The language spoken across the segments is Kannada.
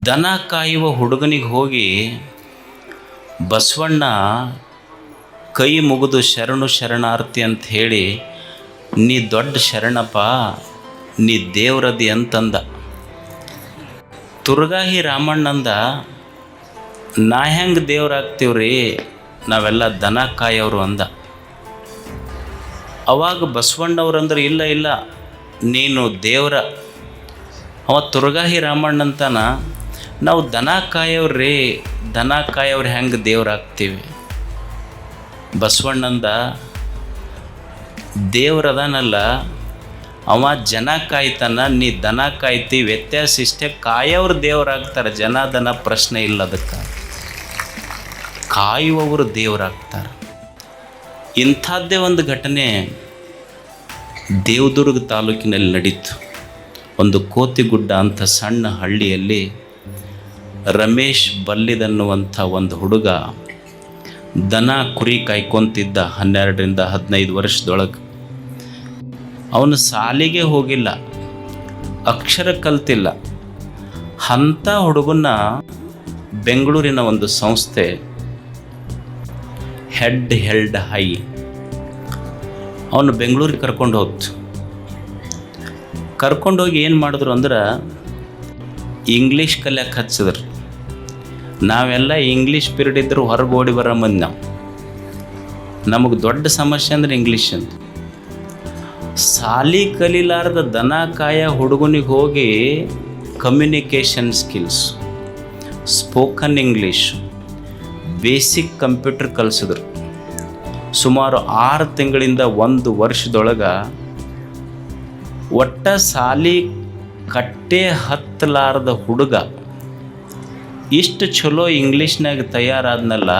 ದನ ಕಾಯುವ ಹುಡುಗನಿಗೆ ಹೋಗಿ ಬಸವಣ್ಣ ಕೈ ಮುಗಿದು ಶರಣು ಶರಣಾರ್ಥಿ ಅಂತ ಹೇಳಿ, ನೀ ದೊಡ್ಡ ಶರಣಪ್ಪ, ನೀ ದೇವ್ರದಿ ಅಂತಂದ. ತುರ್ಗಾಹಿ ರಾಮಣ್ಣಂದ, ನಾ ಹೆಂಗೆ ದೇವ್ರಾಗ್ತೀವ್ರಿ, ನಾವೆಲ್ಲ ದನ ಕಾಯೋರು ಅಂದ. ಅವಾಗ ಬಸವಣ್ಣವ್ರಂದ್ರೆ ಇಲ್ಲ ಇಲ್ಲ ನೀನು ದೇವ್ರ. ಅವ ತುರ್ಗಾಹಿ ರಾಮಣ್ಣಂತಾನ, ನಾವು ದನ ಕಾಯೋವ್ರಿ, ದನ ಕಾಯೋರು ಹೆಂಗೆ ದೇವ್ರಾಗ್ತೀವಿ. ಬಸವಣ್ಣಂದ, ದೇವ್ರದಾನಲ್ಲ ಅವ ಜನ ಕಾಯ್ತಾನ, ನೀ ದನ ಕಾಯ್ತಿ, ವ್ಯತ್ಯಾಸ ಇಷ್ಟೇ, ಕಾಯೋರು ದೇವರಾಗ್ತಾರೆ, ಜನ ದನ ಪ್ರಶ್ನೆ ಇಲ್ಲ. ಅದಕ್ಕೆ ಕಾಯುವವರು ದೇವರಾಗ್ತಾರೆ. ಇಂಥದ್ದೇ ಒಂದು ಘಟನೆ ದೇವದುರ್ಗ ತಾಲೂಕಿನಲ್ಲಿ ನಡೀತು. ಒಂದು ಕೋತಿಗುಡ್ಡ ಅಂತ ಸಣ್ಣ ಹಳ್ಳಿಯಲ್ಲಿ ರಮೇಶ್ ಬಲ್ಲಿದನ್ನುವಂಥ ಒಂದು ಹುಡುಗ ದನ ಕುರಿ ಕಾಯ್ಕೊಂತಿದ್ದ. 12ರಿಂದ 15 ವರ್ಷದೊಳಗೆ. ಅವನು ಶಾಲೆಗೆ ಹೋಗಿಲ್ಲ, ಅಕ್ಷರ ಕಲ್ತಿಲ್ಲ. ಅಂಥ ಹುಡುಗನ್ನ ಬೆಂಗಳೂರಿನ ಒಂದು ಸಂಸ್ಥೆ ಹೆಲ್ಡ್ ಹೈ ಅವನು ಬೆಂಗಳೂರಿಗೆ ಕರ್ಕೊಂಡು ಹೋಗ್ತು. ಕರ್ಕೊಂಡೋಗಿ ಏನು ಮಾಡಿದ್ರು ಅಂದ್ರೆ ಇಂಗ್ಲೀಷ್ ಕಲಿಯಕ್ಕೆ ಹಚ್ಚಿದ್ರು. ನಾವೆಲ್ಲ ಇಂಗ್ಲೀಷ್ ಪೀರಿಯಡ್ ಇದ್ದರೂ ಹೊರಗೆ ಓಡಿ ಬರೋ ಮಂದಿ. ನಮಗೆ ದೊಡ್ಡ ಸಮಸ್ಯೆ ಅಂದ್ರೆ ಇಂಗ್ಲೀಷ್ ಅಂತ. ಸಾಲಿ ಕಲಿಲಾರ್ದ ದನ ಕಾಯ ಹುಡುಗನಿಗೆ ಹೋಗಿ communication skills, spoken English, basic computer ಕಲಿಸಿದ್ರು. ಸುಮಾರು 6 ತಿಂಗಳಿಂದ 1 ವರ್ಷದೊಳಗೆ ಒಟ್ಟ ಸಾಲಿ ಕಟ್ಟೆ ಹತ್ತಲಾರ್ದ ಹುಡುಗ ಇಷ್ಟು ಚಲೋ ಇಂಗ್ಲೀಷ್ನಾಗ ತಯಾರಾದ್ನಲ್ಲ.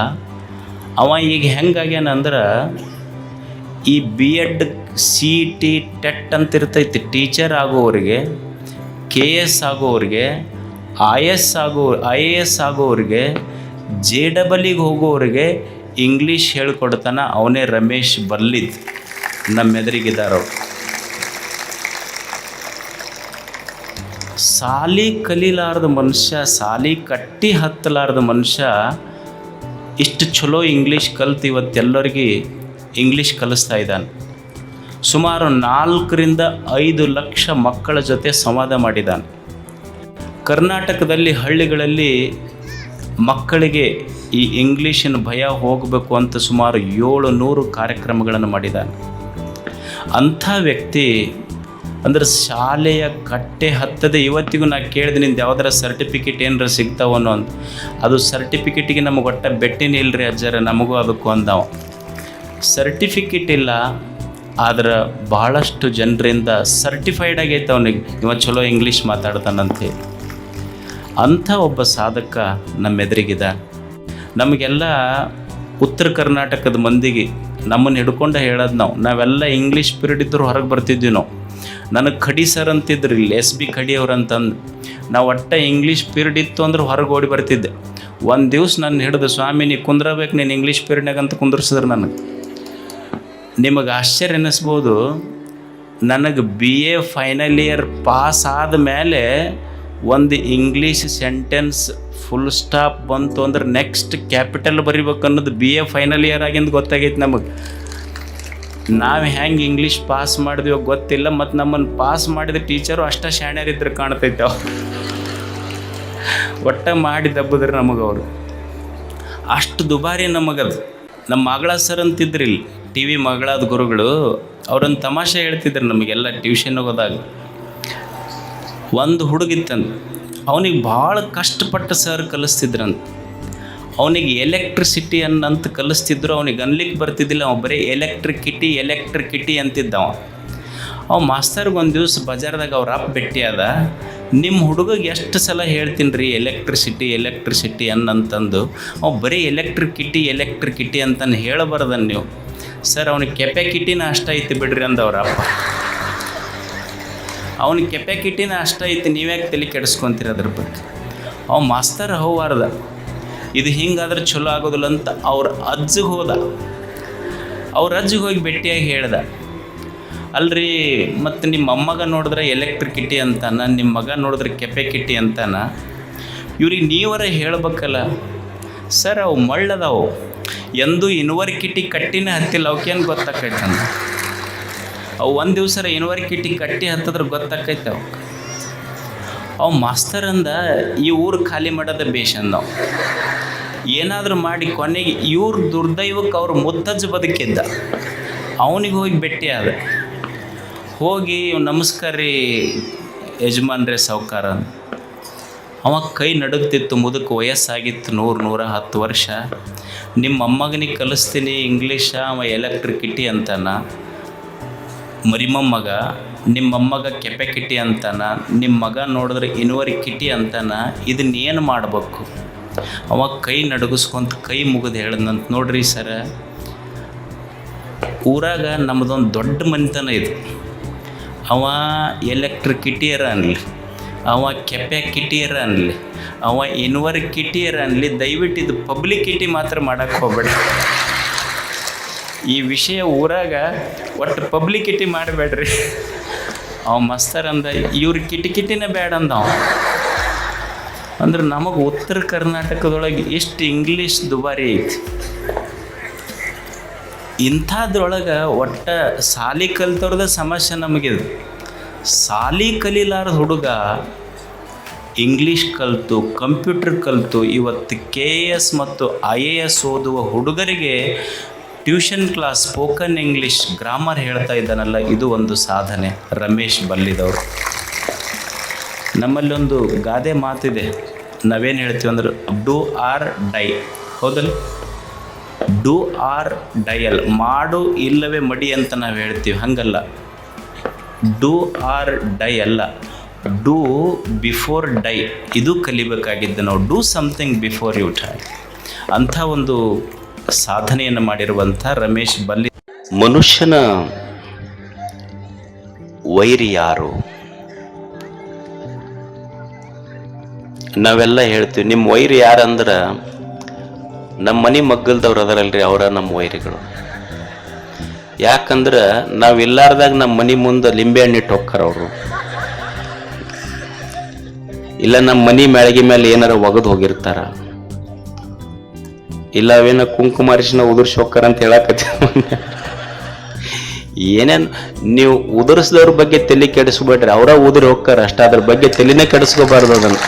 ಅವ ಈಗ ಹೆಂಗಾಗ್ಯಾನಂದ್ರೆ, ಈ BEd CET ಟೆಟ್ ಅಂತ ಇರ್ತೈತಿ, ಟೀಚರ್ ಆಗೋರಿಗೆ, KS ಆಗೋರಿಗೆ, IAS ಆಗೋರಿಗೆ, JEE ಹೋಗೋರಿಗೆ ಇಂಗ್ಲೀಷ್ ಹೇಳ್ಕೊಡ್ತಾನ. ಅವನೇ ರಮೇಶ್ ಬಲ್ಲಿದ್. ನಮ್ಮ ಎದುರಿಗಿದ್ದಾರವ್ರು. ಸಾಲಿ ಕಲಿಲಾರ್ದ ಮನುಷ್ಯ, ಸಾಲಿ ಕಟ್ಟಿ ಹತ್ತಲಾರ್ದ ಮನುಷ್ಯ ಇಷ್ಟು ಚಲೋ ಇಂಗ್ಲೀಷ್ ಕಲ್ತು ಇವತ್ತೆಲ್ಲರಿಗೆ ಇಂಗ್ಲೀಷ್ ಕಲಿಸ್ತಾ ಇದ್ದಾನೆ. ಸುಮಾರು 4ರಿಂದ 5 ಲಕ್ಷ ಮಕ್ಕಳ ಜೊತೆ ಸಂವಾದ ಮಾಡಿದ್ದಾನೆ. ಕರ್ನಾಟಕದಲ್ಲಿ ಹಳ್ಳಿಗಳಲ್ಲಿ ಮಕ್ಕಳಿಗೆ ಈ ಇಂಗ್ಲೀಷಿನ ಭಯ ಹೋಗಬೇಕು ಅಂತ ಸುಮಾರು 700 ಕಾರ್ಯಕ್ರಮಗಳನ್ನು ಮಾಡಿದ್ದಾನೆ. ಅಂಥ ವ್ಯಕ್ತಿ ಅಂದ್ರೆ ಶಾಲೆಯ ಕಟ್ಟೆ ಹತ್ತದೆ. ಇವತ್ತಿಗೂ ನಾ ಕೇಳಿದೆ, ನಿಂದು ಯಾವ್ದಾರ ಸರ್ಟಿಫಿಕೇಟ್ ಏನಾರ ಸಿಗ್ತಾವನ್ನೋ ಅಂತ. ಅದು ಸರ್ಟಿಫಿಕೇಟಿಗೆ ನಮಗೆ ಒಟ್ಟ ಬೆಟ್ಟಿನೇ ಇಲ್ಲರಿ ಅಜ್ಜರ, ನಮಗೂ ಅದಕ್ಕೂ ಅಂದವ. ಸರ್ಟಿಫಿಕೇಟ್ ಇಲ್ಲ, ಆದ್ರೆ ಭಾಳಷ್ಟು ಜನರಿಂದ ಸರ್ಟಿಫೈಡ್ ಆಗೈತೆ ಅವನಿಗೆ, ಇವ ಚಲೋ ಇಂಗ್ಲೀಷ್ ಮಾತಾಡ್ತಾನಂತೇಳಿ. ಅಂಥ ಒಬ್ಬ ಸಾಧಕ ನಮ್ಮ ಎದುರಿಗಿದ. ನಮಗೆಲ್ಲ ಉತ್ತರ ಕರ್ನಾಟಕದ ಮಂದಿಗೆ ನಮ್ಮನ್ನು ಹಿಡ್ಕೊಂಡು ಹೇಳೋದು, ನಾವೆಲ್ಲ ಇಂಗ್ಲೀಷ್ ಪೀರಿಯಡ್ ಇದ್ದರೂ ಹೊರಗೆ ಬರ್ತಿದ್ವಿ. ನನಗೆ ಖಡಿ ಸರ್ ಅಂತಿದ್ರು ಇಲ್ಲಿ, SB ಖಡಿ ಅವ್ರು ಅಂತಂದು. ನಾವು ಒಟ್ಟ ಇಂಗ್ಲೀಷ್ ಪೀರಿಯಡ್ ಇತ್ತು ಅಂದ್ರೆ ಹೊರಗೆ ಓಡಿ ಬರ್ತಿದ್ದೆ. ಒಂದು ದಿವ್ಸ ನಾನು ಹಿಡಿದು, ಸ್ವಾಮಿ ನೀ ಕುಂದ್ರಬೇಕು, ನೀನು ಇಂಗ್ಲೀಷ್ ಪೀರಿಯಡ್ನಾಗ ಅಂತ ಕುಂದ್ರಿಸಿದ್ರು ನನಗೆ. ನಿಮಗೆ ಆಶ್ಚರ್ಯ ಅನ್ನಿಸ್ಬೋದು, ನನಗೆ BA ಫೈನಲ್ ಇಯರ್ ಪಾಸ್ ಆದಮೇಲೆ ಒಂದು ಇಂಗ್ಲೀಷ್ ಸೆಂಟೆನ್ಸ್ ಫುಲ್ ಸ್ಟಾಪ್ ಬಂತು ಅಂದ್ರೆ ನೆಕ್ಸ್ಟ್ ಕ್ಯಾಪಿಟಲ್ ಬರಿಬೇಕು ಅನ್ನೋದು BA ಫೈನಲ್ ಇಯರ್ ಆಗಿಂದ ಗೊತ್ತಾಗೈತೆ ನಮಗೆ. ನಾವು ಹೆಂಗೆ ಇಂಗ್ಲೀಷ್ ಪಾಸ್ ಮಾಡಿದ್ವಿ ಗೊತ್ತಿಲ್ಲ, ಮತ್ತು ನಮ್ಮನ್ನು ಪಾಸ್ ಮಾಡಿದ ಟೀಚರು ಅಷ್ಟ ಶಾಣ್ಯರಿದ್ರೆ ಕಾಣ್ತೈತೆ. ಒಟ್ಟ ಮಾಡಿ ದಬ್ಬದ್ರೆ ನಮಗೆ ಅವರು ಅಷ್ಟು ದುಬಾರಿ ನಮಗದು. ನಮ್ಮ ಮಗಳ ಸರ್ ಅಂತಿದ್ರಿಲ್ಲ, TV ಮಗಳಾದ ಗುರುಗಳು, ಅವ್ರೊಂದು ತಮಾಷೆ ಹೇಳ್ತಿದ್ರು ನಮಗೆಲ್ಲ ಟ್ಯೂಷನ್ಗೆ ಹೋದಾಗ. ಒಂದು ಹುಡುಗಿತ್ತಂತ, ಅವನಿಗೆ ಭಾಳ ಕಷ್ಟಪಟ್ಟು ಸರ್ ಕಲಿಸ್ತಿದ್ರಂತ. ಅವನಿಗೆ ಎಲೆಕ್ಟ್ರಿಸಿಟಿ ಅನ್ನಂತ ಕಲಿಸ್ತಿದ್ರು. ಅವನಿಗೆ ಅನ್ಲಿಕ್ಕೆ ಬರ್ತಿದ್ದಿಲ್ಲ, ಅವ ಬರೀ ಎಲೆಕ್ಟ್ರಿಕಿಟಿ ಅಂತಿದ್ದವ. ಅವ ಮಾಸ್ತರ್ಗೆ ಒಂದು ದಿವಸ ಬಜಾರ್ದಾಗ ಅವ್ರ ಅಪ್ಪ ಭೇಟಿಯಾದ. ನಿಮ್ಮ ಹುಡುಗಗೆ ಎಷ್ಟು ಸಲ ಹೇಳ್ತೀನಿ ರೀ ಎಲೆಕ್ಟ್ರಿಸಿಟಿ ಅನ್ನಂತಂದು, ಅವ ಬರೀ ಎಲೆಕ್ಟ್ರಿಕಿಟಿ ಅಂತಂದು ಹೇಳಬಾರ್ದನ್ನು ನೀವು. ಸರ್ ಅವನಿಗೆ ಕೆಪಾಕಿಟಿನ ಅಷ್ಟ ಐತಿ ಬಿಡ್ರಿ ಅಂದವ್ರ ಅಪ್ಪ. ಅವನಿಗೆ ಕೆಪಾಕಿಟಿನ ಅಷ್ಟ ಐತಿ, ನೀವ್ಯಾಕೆ ತಲೆ ಕೆಡಿಸ್ಕೊತೀರಿ ಅದ್ರ ಬಗ್ಗೆ. ಅವ ಮಾಸ್ತರ್ ಹೋವಾರ್ದ, ಇದು ಹಿಂಗಾದ್ರೆ ಚಲೋ ಆಗೋದಿಲ್ಲ ಅಂತ ಅವ್ರ ಅಜ್ಜಿಗೆ ಹೋದ. ಅವ್ರ ಅಜ್ಜಿಗೆ ಹೋಗಿ ಭೇಟಿಯಾಗಿ ಹೇಳ್ದ, ಅಲ್ರಿ ಮತ್ತು ನಿಮ್ಮ ಮೊಮ್ಮಗ ನೋಡಿದ್ರೆ ಎಲೆಕ್ಟ್ರಿಕಿಟಿ ಅಂತಾನ, ನಿಮ್ಮ ಮಗ ನೋಡಿದ್ರೆ ಕೆಪಾಕಿಟಿ ಅಂತಾನ, ಇವ್ರಿಗೆ ನೀವರ ಹೇಳ್ಬೇಕಲ್ಲ, ಸರ್ ಅವು ಮಳ್ಳದಾವು, ಎಂದೂ ಯೂನಿವರ್ಸಿಟಿ ಕಟ್ಟಿನೇ ಹತ್ತಿಲ್ಲ, ಅವಕ್ಕೇನು ಗೊತ್ತಾಕೈತಂದ. ಅವು ಒಂದು ದಿವ್ಸ ಯೂನಿವರ್ಸಿಟಿ ಕಟ್ಟಿ ಹತ್ತಿದ್ರೆ ಗೊತ್ತಾಕೈತೆ ಅವು ಮಾಸ್ತರ್ ಅಂದ ಈ ಊರು ಖಾಲಿ ಮಾಡೋದ ಬೇಷ್ ಅಂದವು. ಏನಾದರೂ ಮಾಡಿ ಕೊನೆಗೆ ಇವ್ರ ದುರ್ದೈವಕ್ಕೆ ಅವ್ರ ಮುತ್ತಜ್ಜ ಬದುಕಿದ್ದ, ಅವನಿಗೆ ಹೋಗಿ ಭೇಟಿ ಆದ. ಹೋಗಿ ನಮಸ್ಕಾರ ರೀ ಯಜಮಾನ್ರೆ ಸಾವ್ಕಾರ. ಅವ ಕೈ ನಡುಗ್ತಿತ್ತು, ಮುದಕ್ಕೆ ವಯಸ್ಸಾಗಿತ್ತು 100-110 ವರ್ಷ. ನಿಮ್ಮ ಮೊಮ್ಮಗನಿಗೆ ಕಲಿಸ್ತೀನಿ ಇಂಗ್ಲೀಷ, ಅವ ಎಲೆಕ್ಟ್ರಿಕಿಟಿ ಅಂತಾನ, ಮರಿಮೊಮ್ಮಗ ನಿಮ್ಮ ಮೊಮ್ಮಗ ಕೆಪೆಕಿಟಿ ಅಂತಾನ, ನಿಮ್ಮ ಮಗ ನೋಡಿದ್ರೆ ಯೂನಿವರ್ಸಿಟಿ ಅಂತಾನ, ಇದನ್ನೇನು ಮಾಡಬೇಕು? ಅವ ಕೈ ನಡುಗಿಸ್ಕೊಂತ ಕೈ ಮುಗಿದು ಹೇಳ್ದಂತ, ನೋಡ್ರಿ ಸರ, ಊರಾಗ ನಮ್ಮದೊಂದು ದೊಡ್ಡ ಮನೆತನ ಇದು. ಅವ ಎಲೆಕ್ಟ್ರಿಕಿಟಿಯರ ಅನ್ನಲಿ, ಅವ ಕೆಪ್ಯಾಕಿಟಿಯರ ಅನ್ನಲಿ, ಅವ ಯೂನಿವರ್ಸಿಟಿಯರ ಅನ್ನಲಿ, ದಯವಿಟ್ಟು ಇದು ಪಬ್ಲಿಕಿಟಿ ಮಾತ್ರ ಮಾಡೋಕ್ಕೆ ಹೋಗ್ಬೇಡ. ಈ ವಿಷಯ ಊರಾಗ ಒಟ್ಟು ಪಬ್ಲಿಕಿಟಿ ಮಾಡಬೇಡ್ರಿ. ಅವ ಮಸ್ತರ್ ಅಂದ, ಇವ್ರ ಕಿಟಿಕಿಟಿನೇ ಬೇಡ ಅಂದವ. ಅಂದ್ರೆ ನಮಗೆ ಉತ್ತರ ಕರ್ನಾಟಕದೊಳಗೆ ಎಷ್ಟು ಇಂಗ್ಲೀಷ್ ದುಬಾರಿ ಐತಿ. ಇಂಥದ್ರೊಳಗೆ ಒಟ್ಟ ಸಾಲಿ ಕಲಿತವ್ರದ ಸಮಸ್ಯೆ ನಮಗಿದು. ಸಾಲಿ ಕಲೀಲಾರ್ದ ಹುಡುಗ ಇಂಗ್ಲೀಷ್ ಕಲಿತು, ಕಂಪ್ಯೂಟರ್ ಕಲಿತು ಇವತ್ತು KS ಮತ್ತು IAS ಓದುವ ಹುಡುಗರಿಗೆ tuition class, spoken English, grammar ಹೇಳ್ತಾ ಇದ್ದಾನಲ್ಲ, ಇದು ಒಂದು ಸಾಧನೆ. ರಮೇಶ್ ಬಲ್ಲಿದವರು. ನಮ್ಮಲ್ಲಿ ಒಂದು ಗಾದೆ ಮಾತಿದೆ, ನಾವೇನು ಹೇಳ್ತೀವಿ ಅಂದ್ರೆ ಡೂ ಆರ್ ಡೈ, ಹೌದಲ್ಲ? ಡೂ ಆರ್ ಡೈಯಲ್, ಮಾಡು ಇಲ್ಲವೇ ಮಡಿ ಅಂತ ನಾವು ಹೇಳ್ತೀವಿ. ಹಂಗಲ್ಲ, ಡೂ ಆರ್ ಡೈ ಅಲ್ಲ, ಡೂ ಬಿಫೋರ್ ಡೈ. ಇದು ಕಲಿಬೇಕಾಗಿದ್ದು ನಾವು. Do something before you die. ಅಂಥ ಒಂದು ಸಾಧನೆಯನ್ನು ಮಾಡಿರುವಂಥ ರಮೇಶ್ ಬಲ್ಲಿ. ಮನುಷ್ಯನ ವೈರಿ ಯಾರು? ನಾವೆಲ್ಲ ಹೇಳ್ತೀವಿ ನಿಮ್ಮ ವೈರಿ ಯಾರಂದ್ರೆ ನಮ್ಮ ಮನೆ ಮಗ್ಗಲ್ದವ್ರು ಅದರಲ್ರಿ, ಅವರ ನಮ್ಮ ವೈರಿಗಳು. ಯಾಕಂದ್ರೆ ನಾವು ಇಲ್ಲಾರ್ದಾಗ ನಮ್ಮ ಮನೆ ಮುಂದೆ ಲಿಂಬೆ ಹಣ್ಣು ಇಟ್ಟು ಹೋಗ್ತಾರ ಅವರು, ಇಲ್ಲ ನಮ್ಮ ಮನೆ ಮ್ಯಾಳಿಗೆ ಮೇಲೆ ಏನಾರ ಒಗದು ಹೋಗಿರ್ತಾರ, ಇಲ್ಲ ಅವೇನ ಕುಂಕುಮಾರಿಸಿನ ಉದುರ್ಸಿ ಹೋಗ್ತಾರ ಅಂತ ಹೇಳಕತ್ತಿ. ಏನೇನು ನೀವು ಉದುರಿಸಿದವ್ರ ಬಗ್ಗೆ ತಲೆ ಕೆಡಿಸ್ಬೇಡ್ರಿ, ಅವರ ಉದುರಿ ಹೋಗ್ತಾರ ಅಷ್ಟ, ಅದ್ರ ಬಗ್ಗೆ ತಲೆನೇ ಕೆಡಿಸ್ಕೋಬಾರ್ದು. ಅದನ್ನು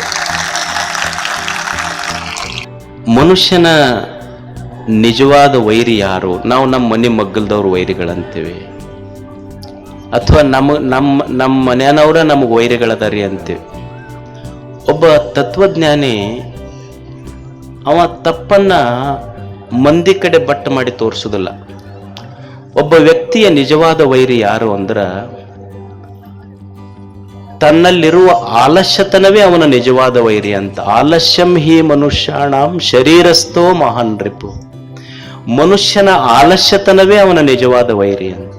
ಮನುಷ್ಯನ ನಿಜವಾದ ವೈರಿ ಯಾರು? ನಾವು ನಮ್ಮ ಮನೆ ಮಗ್ಗಲ್ದವ್ರು ವೈರಿಗಳಂತೀವಿ, ಅಥವಾ ನಮ್ಮ ಮನೆಯವ್ರ ನಮಗೆ ವೈರಿಗಳದಾರಿ ಅಂತೀವಿ. ಒಬ್ಬ ತತ್ವಜ್ಞಾನಿ ಅವ ತಪ್ಪನ್ನ ಮಂದಿ ಕಡೆ ಬಟ್ಟ ಮಾಡಿ ತೋರಿಸೋದಿಲ್ಲ. ಒಬ್ಬ ವ್ಯಕ್ತಿಯ ನಿಜವಾದ ವೈರಿ ಯಾರು ಅಂದ್ರ ತನ್ನಲ್ಲಿರುವ ಆಲಸ್ಯತನವೇ ಅವನ ನಿಜವಾದ ವೈರಿ ಅಂತ. ಆಲಸ್ಯಂ ಹಿ ಮನುಷ್ಯಾಣಂ ಶರೀರಸ್ಥೋ ಮಹಾನ್ ರಿಪು. ಮನುಷ್ಯನ ಆಲಸ್ಯತನವೇ ಅವನ ನಿಜವಾದ ವೈರಿ ಅಂತ.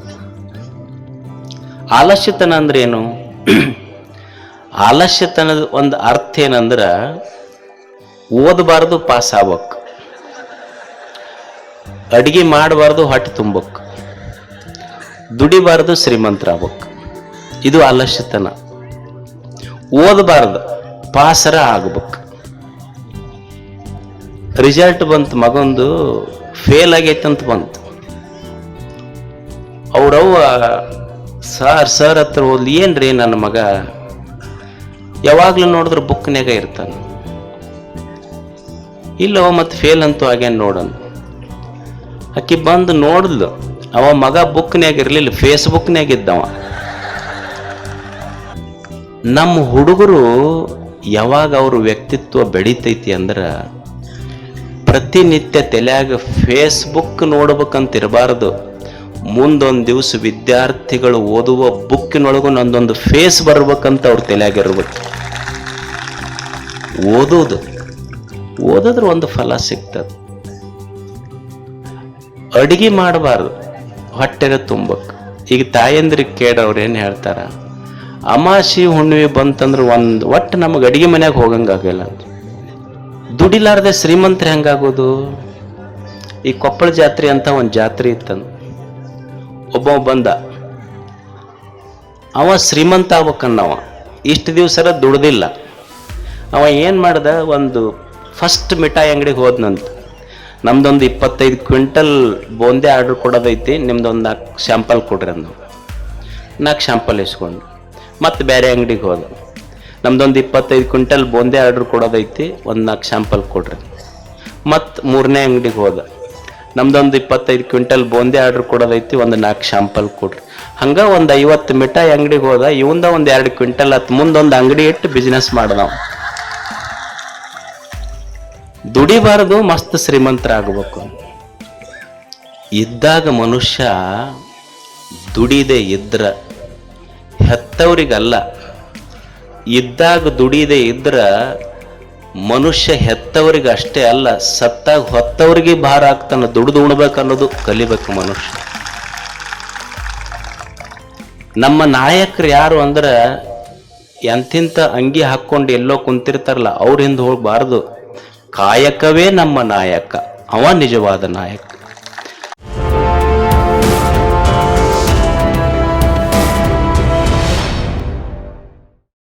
ಆಲಸ್ಯತನ ಅಂದ್ರೆ ಏನು? ಆಲಸ್ಯತನದ ಒಂದು ಅರ್ಥ ಏನಂದ್ರ ಓದಬಾರ್ದು, ಪಾಸ್ ಆಗ್ಬೇಕು, ಅಡಿಗೆ ಮಾಡಬಾರ್ದು, ಹೊಟ್ಟೆ ತುಂಬಬೇಕು, ದುಡಿಬಾರ್ದು, ಶ್ರೀಮಂತರಾಗಬೇಕು. ಇದು ಆಲಸ್ಯತನ. ಓದಬಾರ್ದು, ಪಾಸರ ಆಗ್ಬೇಕು. ರಿಸಲ್ಟ್ ಬಂತು, ಮಗೊಂದು ಫೇಲ್ ಆಗೈತಂತ ಬಂತು. ಅವ್ರವ್ವ ಸರ್ ಹತ್ರ ಹೋದ್ಲಿ, ಏನ್ರಿ ನನ್ನ ಮಗ ಯಾವಾಗ್ಲೂ ನೋಡಿದ್ರೆ ಬುಕ್ನ್ಯಾಗ ಇರ್ತಾನ. ಇಲ್ಲವ ಮತ್ತೆ ಫೇಲ್ ಅಂತೂ ಆಗ್ಯಾನ ನೋಡನ್. ಆಕಿ ಬಂದು ನೋಡಿದ್ಲು, ಅವ ಮಗ ಬುಕ್ನ್ಯಾಗ ಇರ್ಲಿಲ್ಲ, ಫೇಸ್ಬುಕ್ನ್ಯಾಗ ಇದ್ದವ. ನಮ್ಮ ಹುಡುಗರು ಯಾವಾಗ ಅವ್ರ ವ್ಯಕ್ತಿತ್ವ ಬೆಳಿತೈತಿ ಅಂದ್ರ ಪ್ರತಿನಿತ್ಯ ತಲೆಯಾಗ ಫೇಸ್ಬುಕ್ ನೋಡ್ಬೇಕಂತ ಇರಬಾರ್ದು. ಮುಂದೊಂದು ದಿವಸ ವಿದ್ಯಾರ್ಥಿಗಳು ಓದುವ ಬುಕ್ಕಿನೊಳಗೂ ನಂದೊಂದು ಫೇಸ್ ಬರ್ಬೇಕಂತ ಅವ್ರ ತಲೆಯಾಗಿರ್ಬೇಕು. ಓದಿದ್ರೆ ಒಂದು ಫಲ ಸಿಗ್ತದೆ. ಅಡಿಗೆ ಮಾಡಬಾರ್ದು, ಹೊಟ್ಟೆಗೆ ತುಂಬಕ್. ಈಗ ತಾಯಂದ್ರಿಗೆ ಕೇಳವ್ರು ಏನ್ ಹೇಳ್ತಾರ, ಅಮಾಸಿ ಹುಣ್ಣಿಮೆ ಬಂತಂದ್ರೆ ಒಟ್ಟು ನಮಗೆ ಅಡಿಗೆ ಮನ್ಯಾಗ ಹೋಗಂಗಾಗಲ್ಲ ಅಂತ. ದುಡಿಲಾರ್ದೆ ಶ್ರೀಮಂತರು ಹೆಂಗಾಗೋದು? ಈ ಕೊಪ್ಪಳ ಜಾತ್ರೆ ಅಂತ ಒಂದು ಜಾತ್ರೆ ಇತ್ತಂದು, ಒಬ್ಬ ಬಂದ, ಅವ ಶ್ರೀಮಂತ ಆಗ್ಬೇಕನ್ನವ. ಇಷ್ಟು ದಿವ್ಸರ ದುಡ್ದಿಲ್ಲ, ಅವ ಏನು ಮಾಡ್ದ, ಒಂದು ಫಸ್ಟ್ ಮಿಠಾಯಿ ಅಂಗಡಿಗೆ ಹೋದ್ನಂತ. ನಮ್ದೊಂದು 25 ಕ್ವಿಂಟಲ್ ಬೋಂದೆ ಆರ್ಡ್ರ್ ಕೊಡೋದೈತಿ, ನಿಮ್ದೊಂದು 4 ಶಾಂಪಲ್ ಕೊಡ್ರಿ ಅಂದು. 4 ಶಾಂಪಲ್ ಇಸ್ಕೊಂಡು ಮತ್ತು ಬೇರೆ ಅಂಗಡಿಗೆ ಹೋದ. ನಮ್ದೊಂದು 25 ಕ್ವಿಂಟಲ್ ಬೋಂದೆ ಆರ್ಡ್ರ್ ಕೊಡೋದೈತಿ, ಒಂದು 4 ಶಾಂಪಲ್ ಕೊಡ್ರಿ. ಮತ್ತು 3ನೇ ಅಂಗಡಿಗೆ ಹೋದ. ನಮ್ದೊಂದು 25 ಕ್ವಿಂಟಲ್ ಬೋಂದೆ ಆರ್ಡ್ರ್ ಕೊಡೋದೈತಿ, ಒಂದು 4 ಶಾಂಪಲ್ ಕೊಡ್ರಿ. ಹಂಗೆ ಒಂದು 50 ಮಿಠಾಯಿ ಅಂಗಡಿಗೆ ಹೋದ. ಇವಂದ ಒಂದು 2 ಕ್ವಿಂಟಲ್ ಹತ್ತು ಮುಂದೊಂದು ಅಂಗಡಿ ಇಟ್ಟು ಬಿಸ್ನೆಸ್ ಮಾಡ್ದ. ದುಡಿಬಾರದು, ಮಸ್ತ್ ಶ್ರೀಮಂತರಾಗಬೇಕು. ಇದ್ದಾಗ ಮನುಷ್ಯ ದುಡಿದೆ ಇದ್ರ ಹೆತ್ತವ್ರಿಗಲ್ಲ, ಇದ್ದಾಗ ದುಡಿದೆ ಇದ್ರ ಮನುಷ್ಯ ಹೆತ್ತವ್ರಿಗೆ ಅಷ್ಟೇ ಅಲ್ಲ, ಸತ್ತಾಗ ಹೊತ್ತವ್ರಿಗೆ ಭಾರ ಆಗ್ತಾನೆ. ದುಡ್ದು ಉಣ್ಬೇಕು ಅನ್ನೋದು ಕಲಿಬೇಕು ಮನುಷ್ಯ. ನಮ್ಮ ನಾಯಕರು ಯಾರು ಅಂದ್ರೆ ಎಂತಿಂತ ಅಂಗಿ ಹಾಕ್ಕೊಂಡು ಎಲ್ಲೋ ಕುಂತಿರ್ತಾರಲ್ಲ, ಅವ್ರ ಹಿಂದೆ ಹೋಗ್ಬಾರ್ದು. ಕಾಯಕವೇ ನಮ್ಮ ನಾಯಕ, ಅವ ನಿಜವಾದ ನಾಯಕ.